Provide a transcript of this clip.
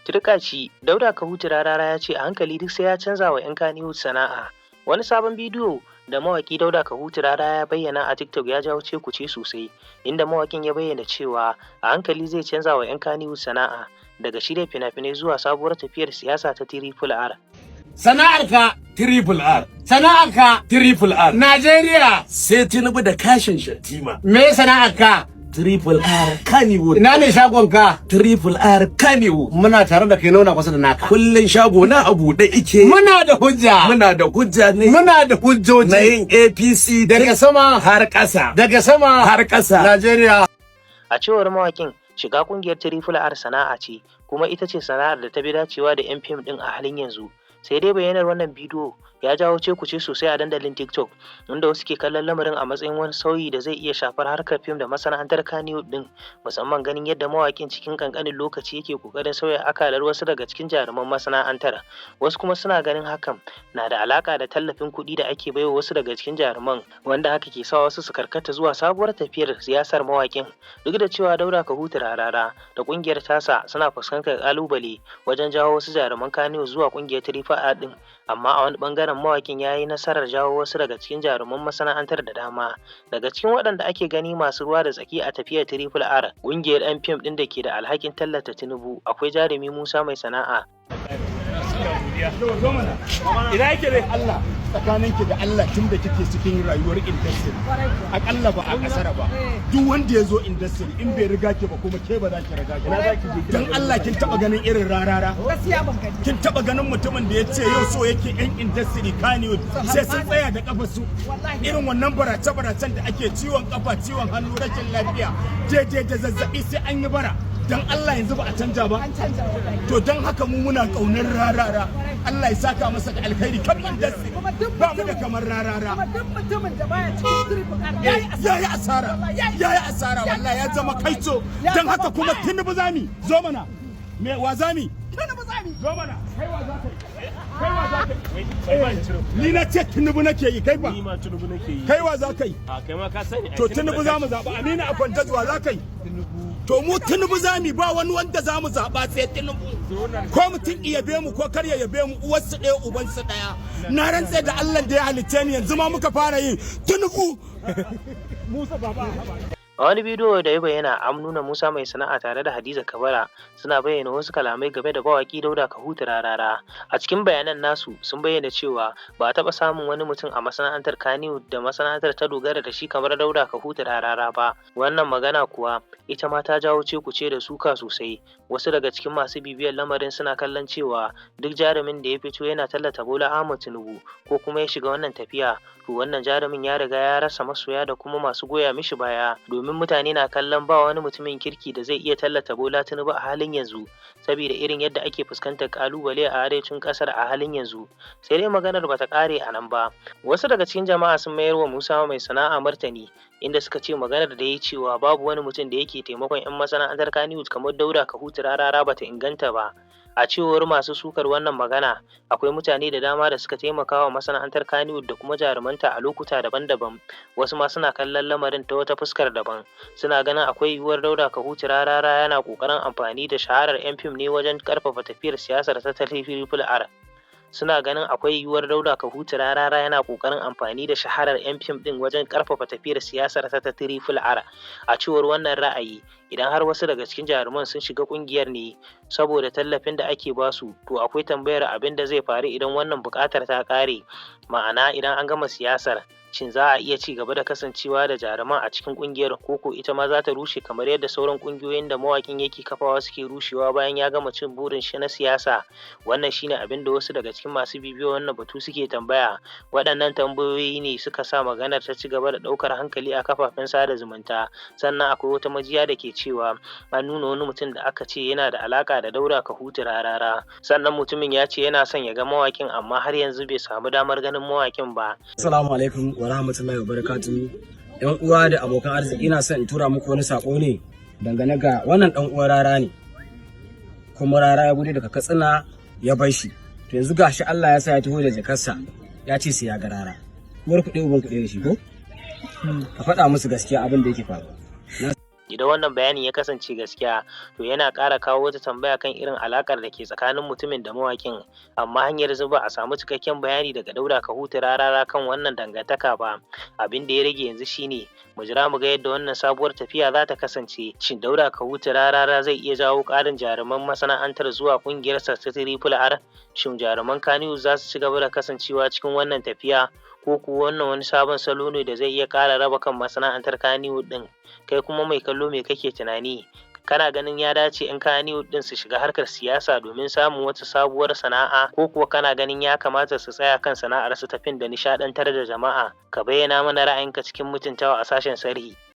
Turkaci, Dauda Kahutu Rarara ya ce a hankali duk sai ya canza wa 'yan Kannywood sana'a. Wani sabon bidiyo da mawaƙi Dauda Kahutu Rarara ya bayyana a TikTok ya jawo cece-kuce sosai, inda mawaƙin ya bayyana cewa a hankali zai canza wa 'yan Kannywood sana'a daga shirya fina-finai zuwa sabuwar tafiyar siyasa ta Triple R. Sana'arka Triple R. Sana'arka Triple R. Najeriya sai Tinubu da kashin Shattima. Me sana'arka? Triple R Kannywood. Ina ne shagonka? Triple R Kannywood. Muna tare da kai nuna kusa da naka. Kullun shago na a buɗe ike. Muna da hujja. Muna da hujja ne. Muna da hujjoji. Na yin APC daga sama har ƙasa. Daga sama har ƙasa. Najeriya. A cewar mawakin, shiga kungiyar Triple R sana'a ce, kuma ita ce sana'ar da ta bi dacewa da 'yan fim ɗin a halin yanzu. Sai dai bayyanar wannan bidiyo ya jawo cece-kuce sosai a dandalin TikTok, inda wasu ke kallon lamarin a matsayin wani sauyi da zai iya shafar harkar fim da masana'antar Kannywood din, musamman ganin yadda mawakin cikin kankanin lokaci yake kokarin sauya akalar wasu daga cikin jaruman masana'antar. Wasu kuma suna ganin hakan na da alaka da tallafin kuɗi da ake baiwa wasu daga cikin jaruman, wanda haka ke sa wasu su karkata zuwa sabuwar tafiyar siyasar mawakin. Duk da cewa Dauda Kahutu Rarara da kungiyar tasa suna fuskantar kalubale wajen jawo wasu jaruman Kannywood zuwa kungiyar Triple R din, amma a wani bangaren mawakin ya yi nasarar jawo wasu daga cikin jaruman masana'antar da dama. Daga cikin waɗanda ake gani masu ruwa da tsaki a tafiyar Triple R, ƙungiyar 'yan fim ɗin da ke da alhakin tallata Tinubu, akwai jarumi Musa Mai Sana'a. Ina yake dai Allah tsakaninki da Allah tun da kike cikin rayuwar industry akalla ba a kasara ba, duk wanda ya zo industry in bai riga ki ba kuma ke ba za ki riga ki. Dan Allah kin taba ganin irin Rarara? Kin taba ganin mutumin da ya ce yau so yake yan industry Kannywood sai sun tsaya da kafa su? Irin wannan barace-baracen da ake ciwon kafa, ciwon hannu, rashin lafiya, daidai da zazzabi sai an yi bara. Dan Allah yanzu ba a canja ba? To don haka mu muna kaunar Rarara. Allah ya saka masa da alkhairi kan industry. Ba mu da kamar Rarara. Yayi asara. Yayi asara wallahi ya zama kaico. Dan haka kuma Tinubu zami. Zo mana. Me wa zami? Tinubu zami. Zo mana. Kai wa za ka yi? Ni na ce Tinubu nake yi, kai ba? Ni ma Tinubu nake yi. Kai wa za ka yi? A kai ma ka sani. To Tinubu za mu zaɓa. Amina a kwanta zuwa za ka yi? To mu Tinubu zami, ba wani wanda za mu zaɓa sai Tinubu. Ko mutum iya yabe mu ko kar ya yabe mu, uwarsu ɗaya ubansu ɗaya. Na rantse da Allah da ya halitte ni yanzu ma muka fara yin Tinubu. Musa baba. A wani bidiyo da ya bayyana an nuna Musa Mai Sana'a tare da Hadiza Kabara suna bayyana wasu kalamai game da mawaƙi Dauda Kahutu Rarara. A cikin bayanan nasu sun bayyana cewa ba a taɓa samun wani mutum a masana'antar Kannywood da masana'antar ta dogara da shi kamar Dauda Kahutu Rarara ba. Wannan magana kuwa ita ma ta jawo cece-kuce da suka sosai. Wasu daga cikin masu bibiyar lamarin suna kallon cewa duk jarumin da ya fito yana tallata Bola Ahmed Tinubu ko kuma ya shiga wannan tafiya, to wannan jarumin ya riga ya rasa masoya da kuma masu goya mishi baya, domin mutane na kallon ba wani mutumin kirki da zai iya tallata Bola Tinubu a halin yanzu, saboda irin yadda ake fuskantar kalubale a arewacin kasar a halin yanzu. Sai dai maganar bata kare a nan ba. Wasu daga cikin jama'a sun mayar wa Musa Mai Sana'a martani, inda suka ce maganar da ya yi cewa babu wani mutum da yake taimakon 'yan masana'antar Kannywood kamar Dauda Kahutu Rarara bata inganta ba. A cewar masu sukar wannan magana, akwai mutane da dama da suka taimaka wa masana'antar Kannywood da kuma jarumanta a lokuta daban-daban. Wasu ma suna kallon lamarin ta wata fuskar daban. Suna ganin akwai yiwuwar Dauda Kahutu Rarara yana kokarin amfani da shaharar 'yan fim ne wajen karfafa tafiyar siyasar ta Triple R. Suna ganin akwai yiwuwar Dauda Kahutu Rarara yana kokarin amfani da shaharar 'yan fim din wajen karfafa tafiyar siyasar ta Triple R. A cewar wannan ra'ayi, idan har wasu daga cikin jaruman sun shiga kungiyar ne saboda tallafin da ake basu, to akwai tambayar abin da zai faru idan wannan buƙatar ta ƙare. Ma'ana idan an gama siyasar, shin za a iya ci gaba da kasancewa da jaruman a cikin kungiyar, koko ita ma za ta rushe kamar yadda sauran kungiyoyin da mawakin yake kafawa suke rushewa bayan ya gama cin burin shi na siyasa? Wannan shine abin da wasu daga cikin masu bibiyo wannan batu suke tambaya. Waɗannan tambayoyi ne suka sa maganar ta ci gaba da ɗaukar hankali a kafafen sada zumunta. Sannan akwai wata majiya da ke cewa an nuna wani mutum da aka ce yana da alaka da Dauda Kahutu Rarara. Sannan mutumin ya ce yana son ya ga mawakin amma har yanzu bai samu damar ganin mawakin ba. Assalamu alaikum wa rahmatullahi wa barakatuhu. Yan uwa da abokan arziki, ina son in tura muku wani sako ne dangane ga wannan dan uwa Rara ne. Kuma Rara ya gudu daga Katsina ya bar shi. To yanzu gashi Allah ya sa ya taho da jakarsa, ya ce sai ya ga Rara. Uwar kuɗi uban kuɗi da shi ko? Ka faɗa musu gaskiya abin da yake faruwa. Idan wannan bayani ya kasance gaskiya, to yana ƙara kawo wata tambaya kan irin alaƙar da ke tsakanin mutumin da mawaƙin, amma hanyar zuba a samu cikakken bayani daga Dauda Kahutu Rarara kan wannan dangantaka ba. Abin da ya rage yanzu shine mu jira mu ga yadda wannan sabuwar tafiya za ta kasance. Shin Dauda Kahutu Rarara zai iya jawo ƙarin jaruman masana'antar zuwa ƙungiyarsa ta Triple R? Shin jaruman Kannywood za su ci gaba da kasancewa cikin wannan tafiya, ko kuwa wannan wani sabon salo ne da zai iya ƙara raba kan masana'antar Kannywood ɗin? Kai kuma mai kallo me kake tunani? Kana ganin ya dace in Kannywood ɗin su shiga harkar siyasa domin samun wata sabuwar sana'a, ko kuwa kana ganin ya kamata su tsaya kan sana'ar su ta fim da nishaɗantar da jama'a? Ka bayyana mana ra'ayinka cikin mutuntawa a sashen sharhi.